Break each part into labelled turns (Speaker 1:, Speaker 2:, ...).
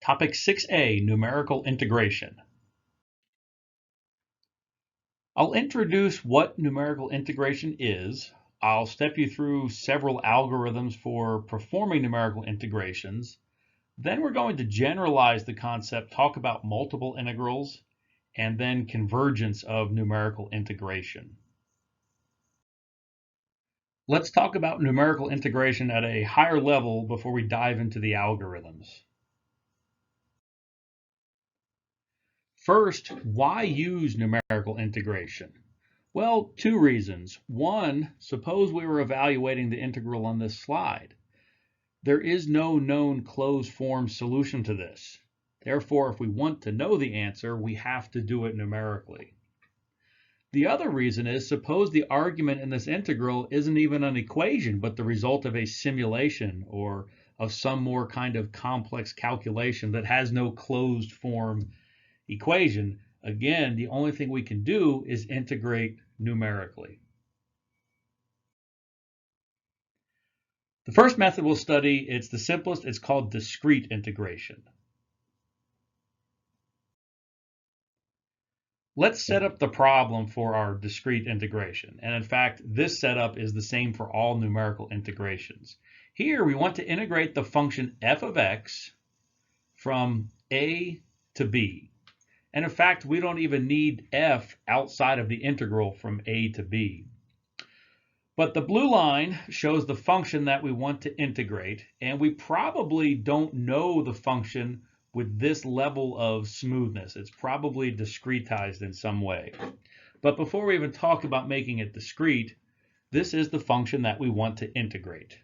Speaker 1: Topic 6A, Numerical Integration. I'll introduce what numerical integration is. I'll step you through several algorithms for performing numerical integrations. Then we're going to generalize the concept, talk about multiple integrals, and then convergence of numerical integration. Let's talk about numerical integration at a higher level before we dive into the algorithms. First, why use numerical integration? Well, two reasons. One, suppose we were evaluating the integral on this slide. There is no known closed form solution to this. Therefore, if we want to know the answer, we have to do it numerically. The other reason is, suppose the argument in this integral isn't even an equation, but the result of a simulation or of some more kind of complex calculation that has no closed form equation. Again, the only thing we can do is integrate numerically. The first method we'll study, it's the simplest, it's called discrete integration. Let's set up the problem for our discrete integration. And in fact, this setup is the same for all numerical integrations. Here, we want to integrate the function f of x from a to b. And in fact, we don't even need f outside of the integral from a to b. But the blue line shows the function that we want to integrate, and we probably don't know the function with this level of smoothness. It's probably discretized in some way. But before we even talk about making it discrete, this is the function that we want to integrate.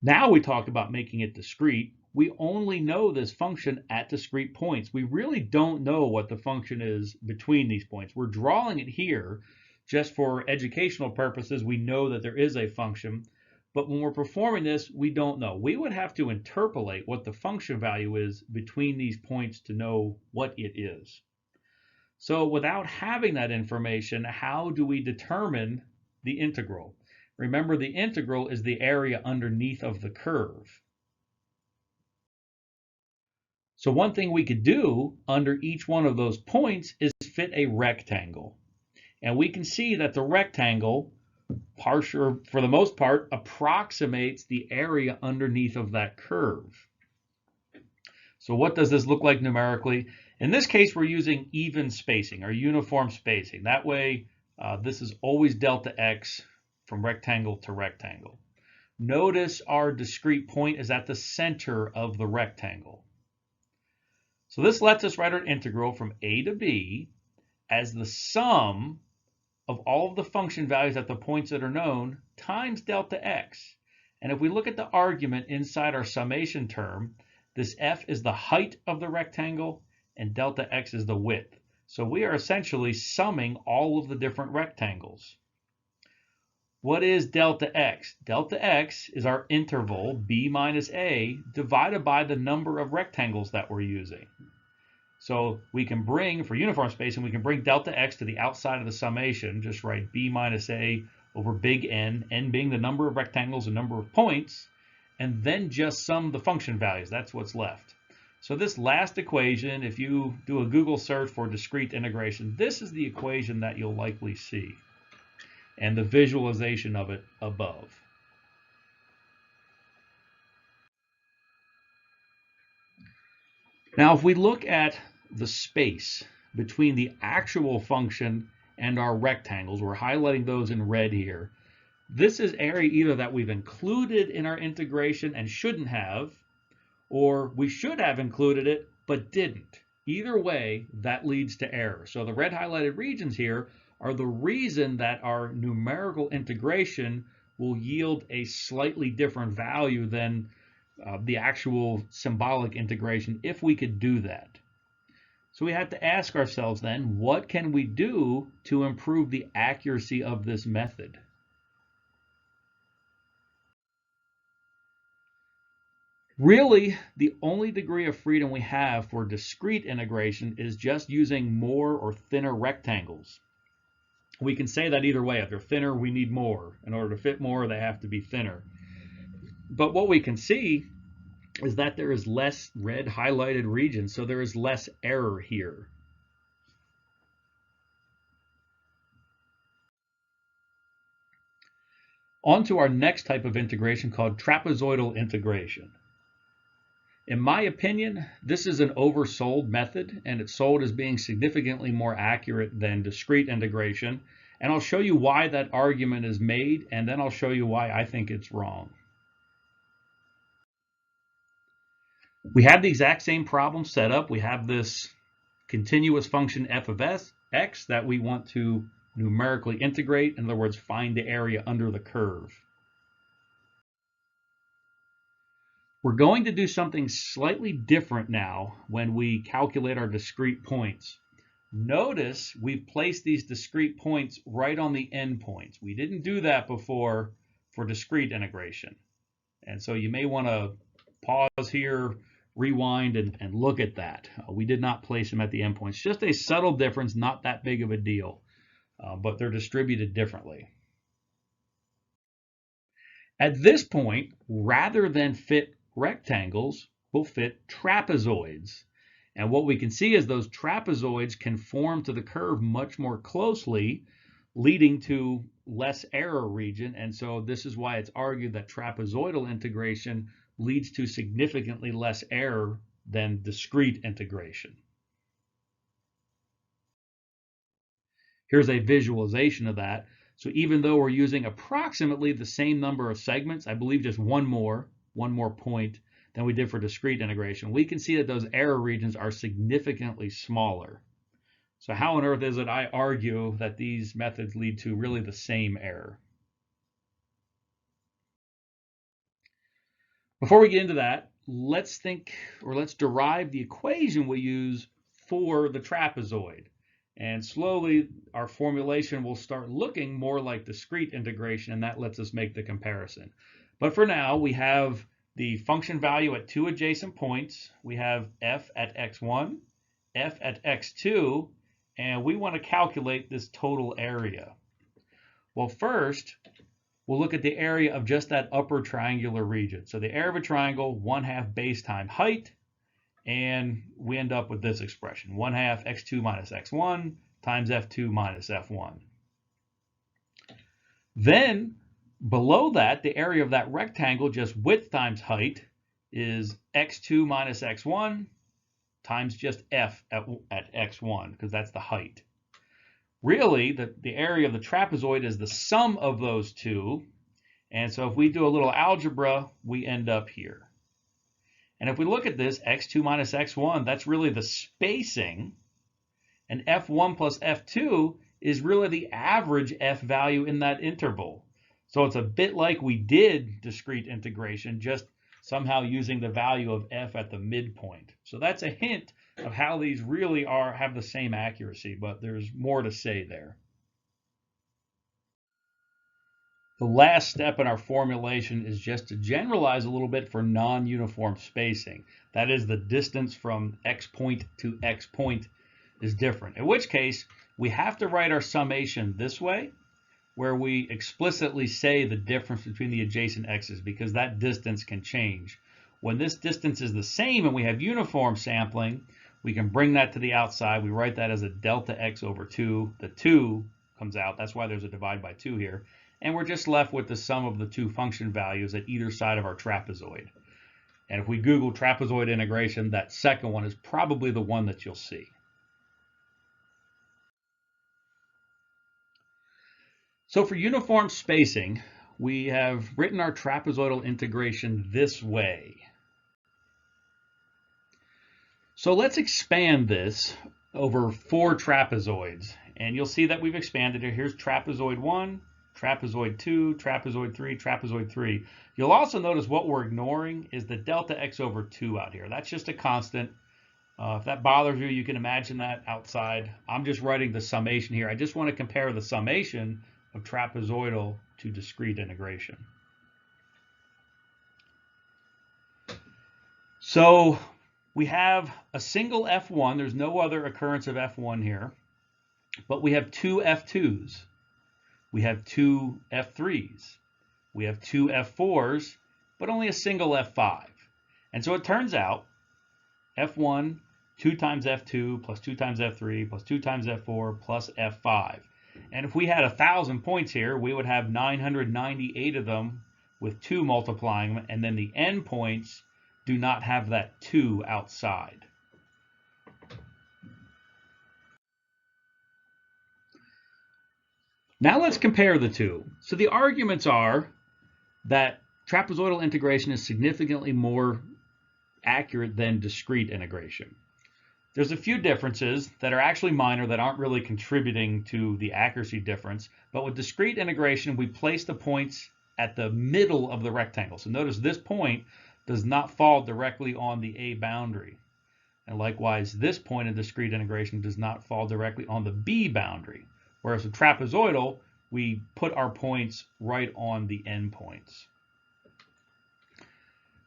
Speaker 1: Now we talk about making it discrete. We only know this function at discrete points. We really don't know what the function is between these points. We're drawing it here just for educational purposes. We know that there is a function, but when we're performing this, we don't know. We would have to interpolate what the function value is between these points to know what it is. So without having that information, how do we determine the integral? Remember, the integral is the area underneath of the curve. So one thing we could do under each one of those points is fit a rectangle. And we can see that the rectangle, for the most part, approximates the area underneath of that curve. So what does this look like numerically? In this case, we're using even spacing or uniform spacing. That way, this is always delta x from rectangle to rectangle. Notice our discrete point is at the center of the rectangle. So this lets us write our integral from a to b as the sum of all of the function values at the points that are known times delta x. And if we look at the argument inside our summation term, this f is the height of the rectangle and delta x is the width. So we are essentially summing all of the different rectangles. What is delta x? Delta x is our interval, b minus a, divided by the number of rectangles that we're using. So we can bring, for uniform spacing, we can bring delta x to the outside of the summation, just write b minus a over big N, n being the number of rectangles and number of points, and then just sum the function values. That's what's left. So this last equation, if you do a Google search for discrete integration, this is the equation that you'll likely see, and the visualization of it above. Now, if we look at the space between the actual function and our rectangles, we're highlighting those in red here. This is area either that we've included in our integration and shouldn't have, or we should have included it but didn't. Either way, that leads to error. So the red highlighted regions here are the reason that our numerical integration will yield a slightly different value than the actual symbolic integration if we could do that. So we have to ask ourselves then, what can we do to improve the accuracy of this method? Really, the only degree of freedom we have for discrete integration is just using more or thinner rectangles. We can say that either way. If they're thinner, we need more. In order to fit more, they have to be thinner. But what we can see is that there is less red highlighted region, so there is less error here. On to our next type of integration called trapezoidal integration. In my opinion, this is an oversold method, and it's sold as being significantly more accurate than discrete integration. And I'll show you why that argument is made, and then I'll show you why I think it's wrong. We have the exact same problem set up. We have this continuous function f of x that we want to numerically integrate. In other words, find the area under the curve. We're going to do something slightly different now when we calculate our discrete points. Notice we've placed these discrete points right on the endpoints. We didn't do that before for discrete integration. And so you may want to pause here, rewind, and look at that. We did not place them at the endpoints. Just a subtle difference, not that big of a deal, but they're distributed differently. At this point, rather than fit rectangles, we'll fit trapezoids. And what we can see is those trapezoids conform to the curve much more closely, leading to less error region. And so this is why it's argued that trapezoidal integration leads to significantly less error than discrete integration. Here's a visualization of that. So even though we're using approximately the same number of segments, I believe just one more point than we did for discrete integration, we can see that those error regions are significantly smaller. So how on earth is it I argue that these methods lead to really the same error? Before we get into that, let's derive the equation we use for the trapezoid. And slowly our formulation will start looking more like discrete integration, and that lets us make the comparison. But for now, we have the function value at two adjacent points. We have f at x1, f at x2, and we want to calculate this total area. Well, first, we'll look at the area of just that upper triangular region. So the area of a triangle, 1/2 base times height, and we end up with this expression, 1/2 x2 minus x1 times f2 minus f1. Then below that, the area of that rectangle, just width times height, is x2 minus x1 times just f at x1, because that's the height. Really, the area of the trapezoid is the sum of those two. And so if we do a little algebra, we end up here. And if we look at this, x2 minus x1, that's really the spacing. And f1 plus f2 is really the average f value in that interval. So it's a bit like we did discrete integration, just somehow using the value of f at the midpoint. So that's a hint of how these really have the same accuracy, but there's more to say there. The last step in our formulation is just to generalize a little bit for non-uniform spacing. That is, the distance from x point to x point is different, in which case we have to write our summation this way, where we explicitly say the difference between the adjacent x's, because that distance can change. When this distance is the same and we have uniform sampling, we can bring that to the outside. We write that as a delta x over 2. The 2 comes out. That's why there's a divide by 2 here. And we're just left with the sum of the two function values at either side of our trapezoid. And if we Google trapezoid integration, that second one is probably the one that you'll see. So for uniform spacing, we have written our trapezoidal integration this way. So let's expand this over 4 trapezoids. And you'll see that we've expanded it. Here's trapezoid 1. Trapezoid 2, trapezoid 3, trapezoid 3. You'll also notice what we're ignoring is the delta x over 2 out here. That's just a constant. If that bothers you, you can imagine that outside. I'm just writing the summation here. I just want to compare the summation of trapezoidal to discrete integration. So we have a single F1. There's no other occurrence of F1 here, but we have 2 F2s. We have 2 F3s, we have 2 F4s, but only a single F5. And so it turns out F1, 2 times F2, plus 2 times F3, plus 2 times F4, plus F5. And if we had 1,000 points here, we would have 998 of them with 2 multiplying them, and then the endpoints do not have that 2 outside. Now let's compare the two. So the arguments are that trapezoidal integration is significantly more accurate than discrete integration. There's a few differences that are actually minor that aren't really contributing to the accuracy difference, but with discrete integration, we place the points at the middle of the rectangle. So notice this point does not fall directly on the A boundary. And likewise, this point in discrete integration does not fall directly on the B boundary. Whereas with trapezoidal, we put our points right on the endpoints.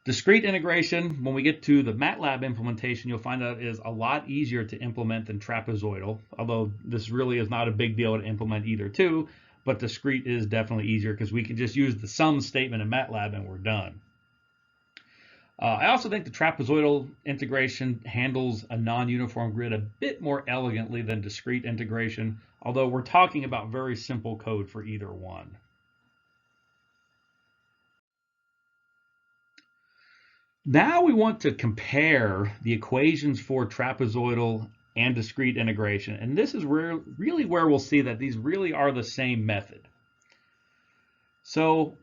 Speaker 1: Discrete integration, when we get to the MATLAB implementation, you'll find out it is a lot easier to implement than trapezoidal, although this really is not a big deal to implement either two, but discrete is definitely easier because we can just use the sum statement in MATLAB and we're done. I also think the trapezoidal integration handles a non-uniform grid a bit more elegantly than discrete integration, although we're talking about very simple code for either one. Now we want to compare the equations for trapezoidal and discrete integration, and this is really where we'll see that these really are the same method. So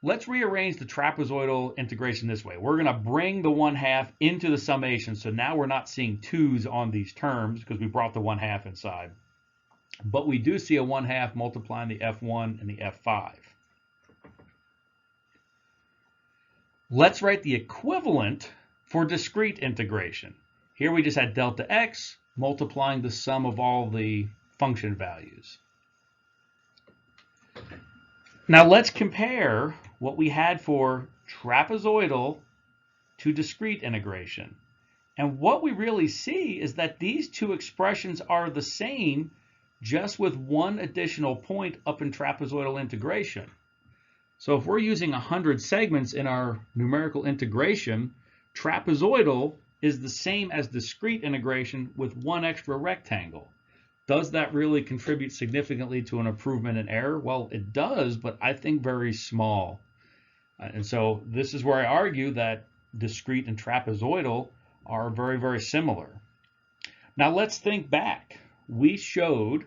Speaker 1: let's rearrange the trapezoidal integration this way. We're going to bring the 1/2 into the summation, so now we're not seeing 2's on these terms because we brought the 1/2 inside. But we do see a 1/2 multiplying the F1 and the F5. Let's write the equivalent for discrete integration. Here we just had delta x multiplying the sum of all the function values. Now let's compare what we had for trapezoidal to discrete integration. And what we really see is that these two expressions are the same, just with one additional point up in trapezoidal integration. So if we're using 100 segments in our numerical integration, trapezoidal is the same as discrete integration with one extra rectangle. Does that really contribute significantly to an improvement in error? Well, it does, but I think very small. And so this is where I argue that discrete and trapezoidal are very, very similar. Now let's think back. We showed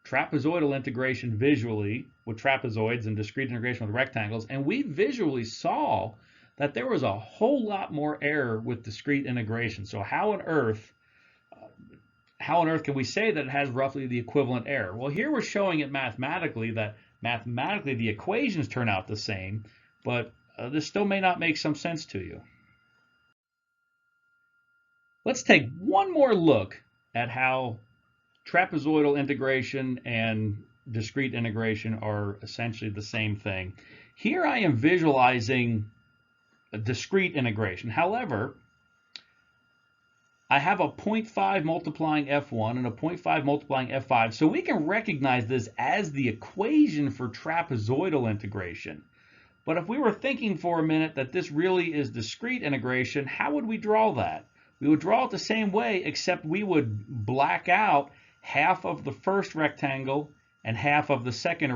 Speaker 1: trapezoidal integration visually with trapezoids and discrete integration with rectangles, and we visually saw that there was a whole lot more error with discrete integration. So how on earth can we say that it has roughly the equivalent error? Well, here we're showing it mathematically, that mathematically the equations turn out the same, but this still may not make some sense to you. Let's take one more look at how trapezoidal integration and discrete integration are essentially the same thing. Here I am visualizing a discrete integration. However, I have a 0.5 multiplying F1 and a 0.5 multiplying F5, so we can recognize this as the equation for trapezoidal integration. But if we were thinking for a minute that this really is discrete integration, how would we draw that? We would draw it the same way, except we would black out half of the first rectangle and half of the second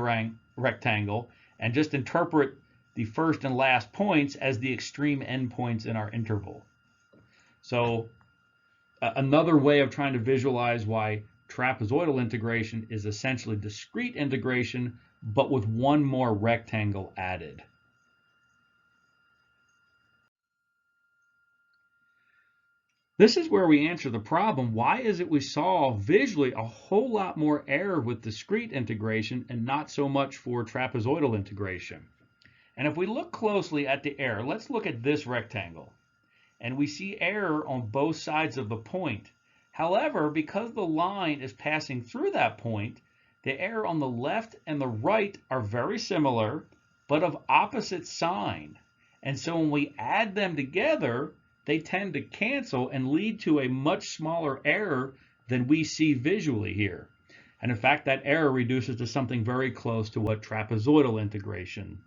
Speaker 1: rectangle, and just interpret the first and last points as the extreme endpoints in our interval. So another way of trying to visualize why trapezoidal integration is essentially discrete integration, but with one more rectangle added. This is where we answer the problem, why is it we saw visually a whole lot more error with discrete integration and not so much for trapezoidal integration? And if we look closely at the error, let's look at this rectangle. And we see error on both sides of the point. However, because the line is passing through that point, the error on the left and the right are very similar, but of opposite sign. And so when we add them together, they tend to cancel and lead to a much smaller error than we see visually here. And in fact, that error reduces to something very close to what trapezoidal integration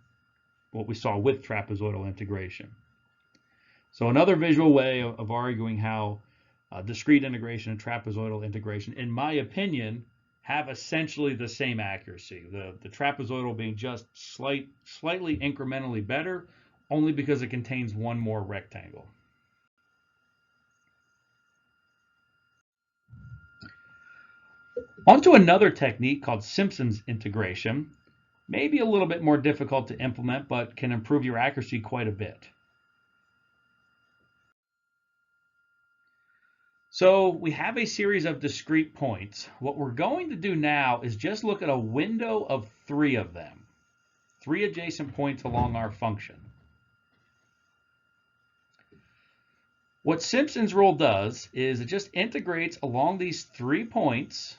Speaker 1: what we saw with trapezoidal integration. So another visual way of arguing how discrete integration and trapezoidal integration, in my opinion, have essentially the same accuracy. The trapezoidal being just slightly incrementally better, only because it contains one more rectangle. On to another technique called Simpsons Integration. Maybe a little bit more difficult to implement, but can improve your accuracy quite a bit. So we have a series of discrete points. What we're going to do now is just look at a window of 3 of them, 3 adjacent points along our function. What Simpson's rule does is it just integrates along these 3 points,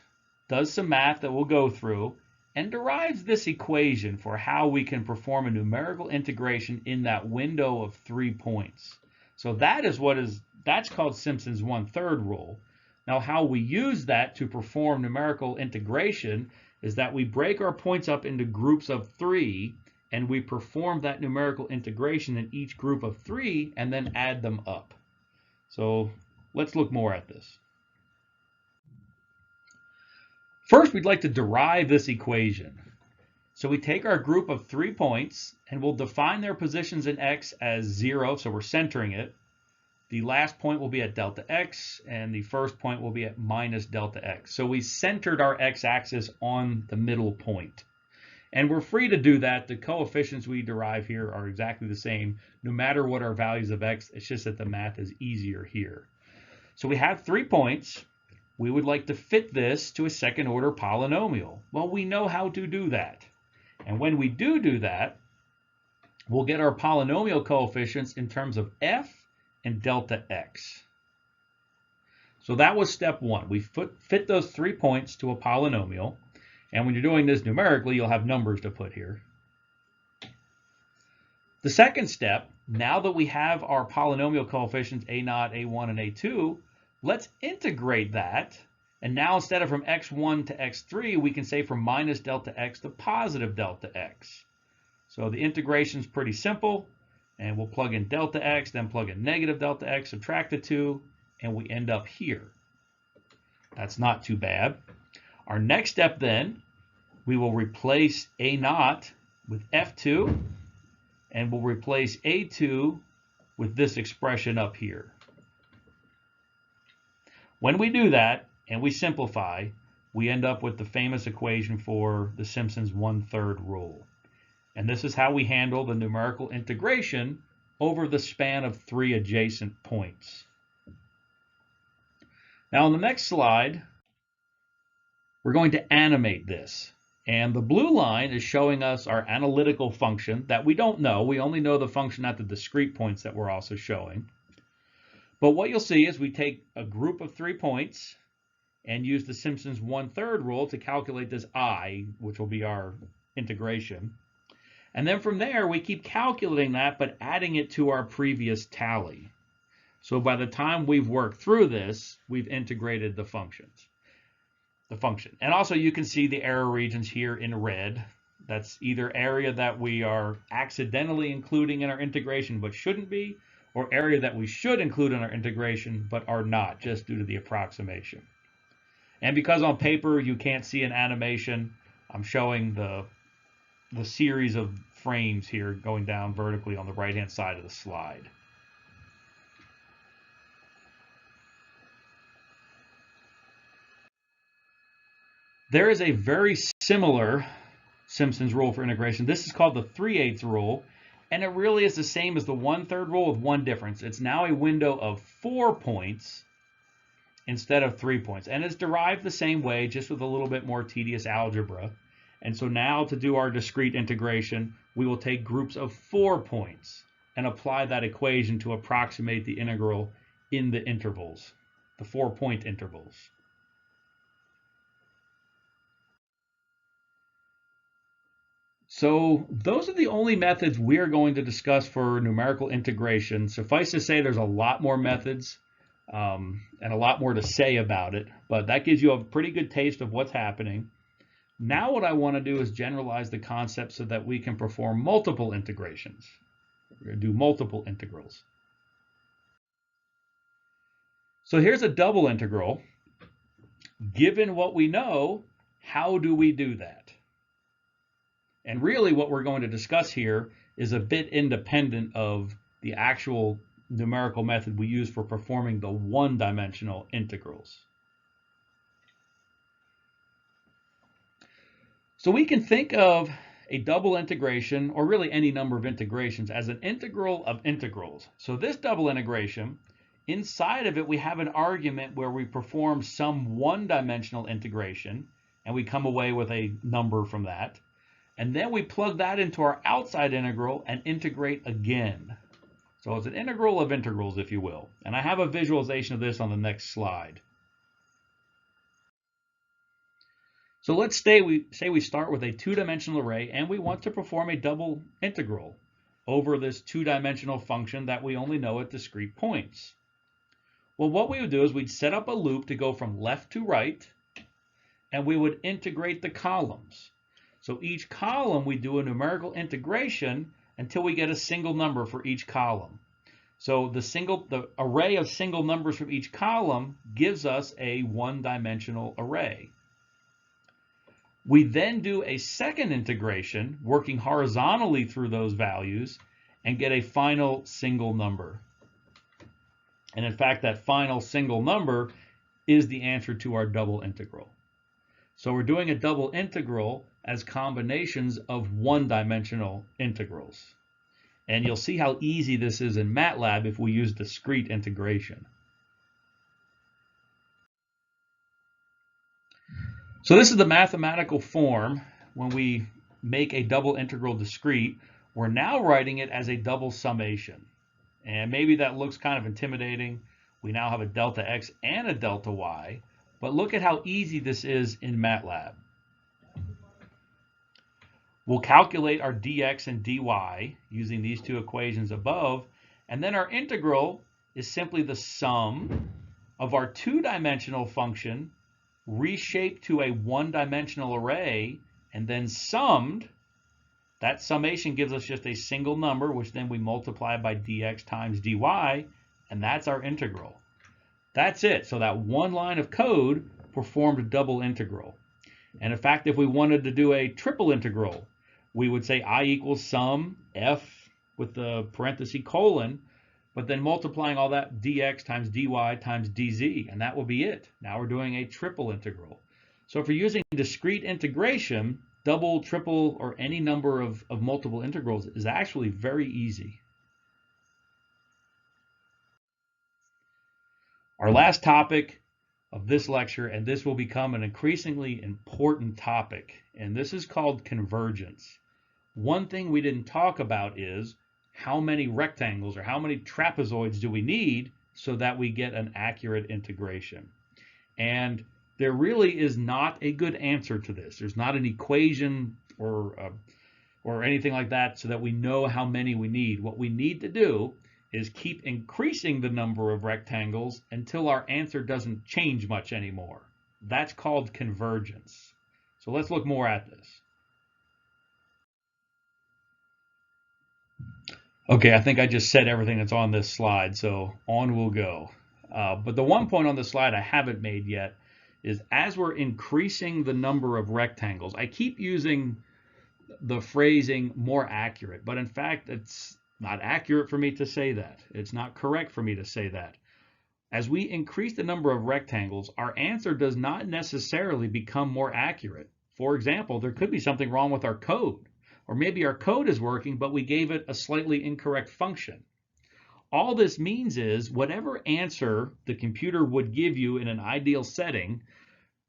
Speaker 1: does some math that we'll go through, and derives this equation for how we can perform a numerical integration in that window of 3 points. So that's called Simpson's 1/3 rule. Now, how we use that to perform numerical integration is that we break our points up into groups of 3, and we perform that numerical integration in each group of 3 and then add them up. So let's look more at this. First, we'd like to derive this equation. So we take our group of 3 points and we'll define their positions in x as 0, so we're centering it. The last point will be at delta x, and the first point will be at minus delta x. So we centered our x-axis on the middle point. And we're free to do that. The coefficients we derive here are exactly the same, no matter what our values of x. It's just that the math is easier here. So we have 3 points. We would like to fit this to a second-order polynomial. Well, we know how to do that. And when we do that, we'll get our polynomial coefficients in terms of f and delta x. So that was step 1. We fit those 3 points to a polynomial. And when you're doing this numerically, you'll have numbers to put here. The second step, now that we have our polynomial coefficients a0, a1, and a2, let's integrate that. And now instead of from x1 to x3, we can say from minus delta x to positive delta x. So the integration is pretty simple. And we'll plug in delta x, then plug in negative delta x, subtract the 2, and we end up here. That's not too bad. Our next step then, we will replace a0 with f2, and we'll replace a2 with this expression up here. When we do that, and we simplify, we end up with the famous equation for the Simpsons 1/3 rule. And this is how we handle the numerical integration over the span of 3 adjacent points. Now on the next slide, we're going to animate this. And the blue line is showing us our analytical function that we don't know. We only know the function at the discrete points that we're also showing. But what you'll see is we take a group of 3 points and use the Simpsons 1/3 rule to calculate this I, which will be our integration. And then from there, we keep calculating that, but adding it to our previous tally. So by the time we've worked through this, we've integrated the function. And also you can see the error regions here in red. That's either area that we are accidentally including in our integration but shouldn't be, or area that we should include in our integration but are not, just due to the approximation. And because on paper you can't see an animation, I'm showing the series of frames here going down vertically on the right-hand side of the slide. There is a very similar Simpsons rule for integration. This is called the 3/8 rule, and it really is the same as the 1/3 rule with one difference. It's now a window of 4 points instead of 3 points, and it's derived the same way, just with a little bit more tedious algebra. And so now to do our discrete integration, we will take groups of 4 points and apply that equation to approximate the integral in the intervals, the 4-point intervals. So those are the only methods we are going to discuss for numerical integration. Suffice to say, there's a lot more methods and a lot more to say about it, but that gives you a pretty good taste of what's happening. Now what I want to do is generalize the concept so that we can perform multiple integrations. We're going to do multiple integrals. So here's a double integral. Given what we know, how do we do that? And really what we're going to discuss here is a bit independent of the actual numerical method we use for performing the one-dimensional integrals. So we can think of a double integration, or really any number of integrations, as an integral of integrals. So this double integration, inside of it we have an argument where we perform some one-dimensional integration, and we come away with a number from that. And then we plug that into our outside integral and integrate again. So it's an integral of integrals, if you will. And I have a visualization of this on the next slide. So let's say we start with a two-dimensional array and we want to perform a double integral over this two-dimensional function that we only know at discrete points. Well, what we would do is we'd set up a loop to go from left to right, and we would integrate the columns. So each column we do a numerical integration until we get a single number for each column. So the array of single numbers from each column gives us a one-dimensional array. We then do a second integration, working horizontally through those values, and get a final single number. And in fact, that final single number is the answer to our double integral. So we're doing a double integral as combinations of one-dimensional integrals. And you'll see how easy this is in MATLAB if we use discrete integration. So this is the mathematical form when we make a double integral discrete. We're now writing it as a double summation. And maybe that looks kind of intimidating. We now have a delta x and a delta y. But look at how easy this is in MATLAB. We'll calculate our dx and dy using these two equations above. And then our integral is simply the sum of our two-dimensional function reshaped to a one-dimensional array and then summed. That summation gives us just a single number, which then we multiply by dx times dy, and that's our integral. That's it. So that one line of code performed a double integral. And in fact, if we wanted to do a triple integral, we would say I equals sum f with the parenthesis colon, but then multiplying all that dx times dy times dz, and that will be it. Now we're doing a triple integral. So if you're using discrete integration, double, triple, or any number of multiple integrals is actually very easy. Our last topic of this lecture, and this will become an increasingly important topic, and this is called convergence. One thing we didn't talk about is how many rectangles or how many trapezoids do we need so that we get an accurate integration. And there really is not a good answer to this. There's not an equation or anything like that so that we know how many we need. What we need to do is keep increasing the number of rectangles until our answer doesn't change much anymore. That's called convergence. So let's look more at this. Okay, I think I just said everything that's on this slide, so on we'll go. But the one point on the slide I haven't made yet is as we're increasing the number of rectangles, I keep using the phrasing more accurate, but in fact it's not accurate for me to say that. It's not correct for me to say that. As we increase the number of rectangles, our answer does not necessarily become more accurate. For example, there could be something wrong with our code, or maybe our code is working, but we gave it a slightly incorrect function. All this means is whatever answer the computer would give you in an ideal setting,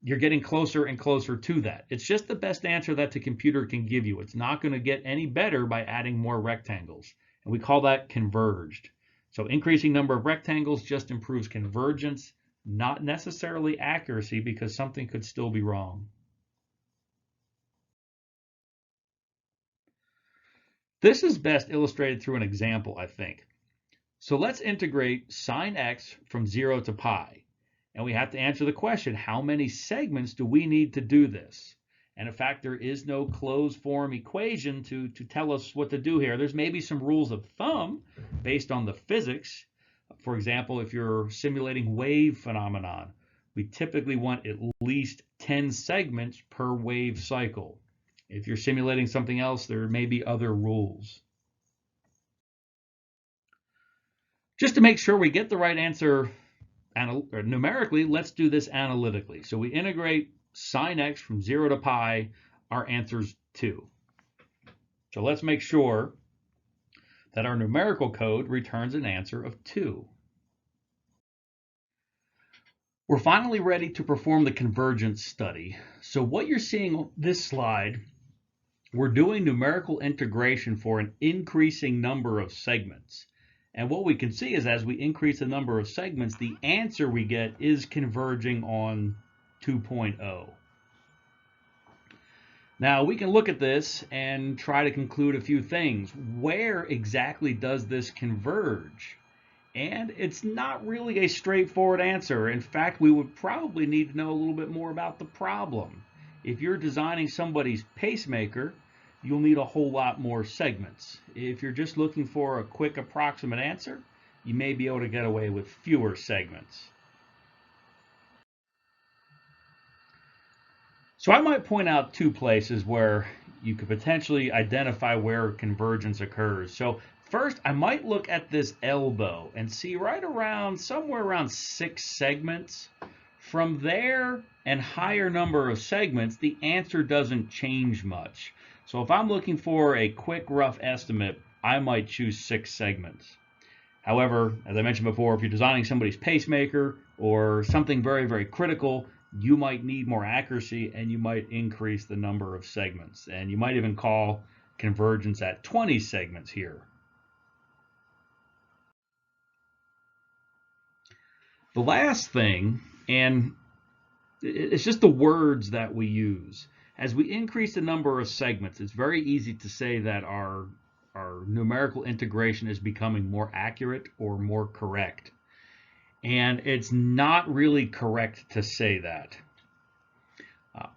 Speaker 1: you're getting closer and closer to that. It's just the best answer that the computer can give you. It's not going to get any better by adding more rectangles. And we call that converged. So increasing number of rectangles just improves convergence, not necessarily accuracy, because something could still be wrong. This is best illustrated through an example, I think. So let's integrate sine x from 0 to pi. And we have to answer the question, how many segments do we need to do this? And in fact, there is no closed form equation to tell us what to do here. There's maybe some rules of thumb based on the physics. For example, if you're simulating wave phenomenon, we typically want at least 10 segments per wave cycle. If you're simulating something else, there may be other rules. Just to make sure we get the right answer numerically, let's do this analytically. So we integrate sine x from 0 to pi, our answer's 2. So let's make sure that our numerical code returns an answer of 2. We're finally ready to perform the convergence study. So what you're seeing on this slide, we're doing numerical integration for an increasing number of segments. And what we can see is as we increase the number of segments, the answer we get is converging on 2.0. Now we can look at this and try to conclude a few things. Where exactly does this converge? And it's not really a straightforward answer. In fact, we would probably need to know a little bit more about the problem. If you're designing somebody's pacemaker, you'll need a whole lot more segments. If you're just looking for a quick approximate answer, you may be able to get away with fewer segments. So I might point out 2 places where you could potentially identify where convergence occurs. So first, I might look at this elbow and see right around, somewhere around 6 segments. From there and higher number of segments, the answer doesn't change much. So if I'm looking for a quick rough estimate, I might choose 6 segments. However, as I mentioned before, if you're designing somebody's pacemaker or something very, very critical, you might need more accuracy and you might increase the number of segments. And you might even call convergence at 20 segments here. The last thing, and it's just the words that we use. As we increase the number of segments, it's very easy to say that our numerical integration is becoming more accurate or more correct. And it's not really correct to say that.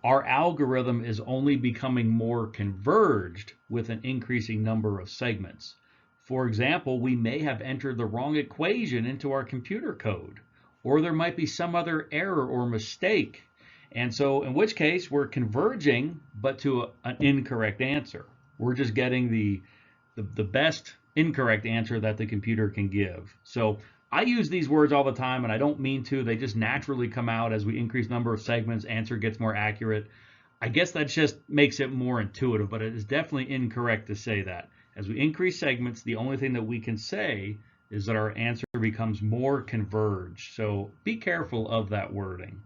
Speaker 1: Our algorithm is only becoming more converged with an increasing number of segments. For example, we may have entered the wrong equation into our computer code, or there might be some other error or mistake. And so in which case we're converging, but to an incorrect answer. We're just getting the best incorrect answer that the computer can give. So I use these words all the time, and I don't mean to. They just naturally come out as we increase number of segments, answer gets more accurate. I guess that just makes it more intuitive, but it is definitely incorrect to say that. As we increase segments, the only thing that we can say is that our answer becomes more converged. So be careful of that wording.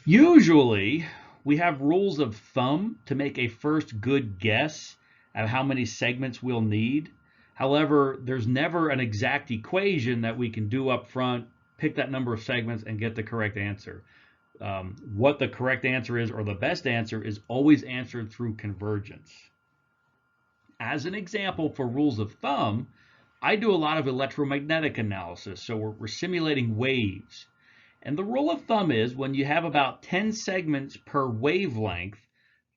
Speaker 1: Usually, we have rules of thumb to make a first good guess at how many segments we'll need. However, there's never an exact equation that we can do up front, pick that number of segments, and get the correct answer. What the correct answer is, or the best answer, is always answered through convergence. As an example for rules of thumb, I do a lot of electromagnetic analysis, so we're simulating waves. And the rule of thumb is when you have about 10 segments per wavelength,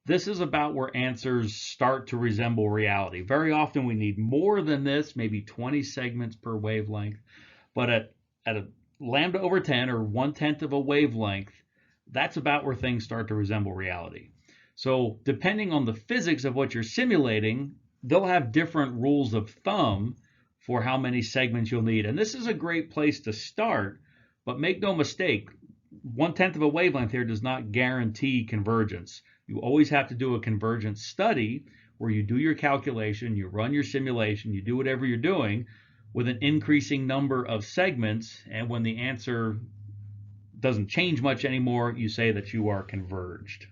Speaker 1: this is about where answers start to resemble reality. Very often we need more than this, maybe 20 segments per wavelength. But at a lambda over 10, or 1/10 of a wavelength, that's about where things start to resemble reality. So depending on the physics of what you're simulating, they'll have different rules of thumb for how many segments you'll need. And this is a great place to start, but make no mistake, 1/10 of a wavelength here does not guarantee convergence. You always have to do a convergence study where you do your calculation, you run your simulation, you do whatever you're doing with an increasing number of segments, and when the answer doesn't change much anymore, you say that you are converged.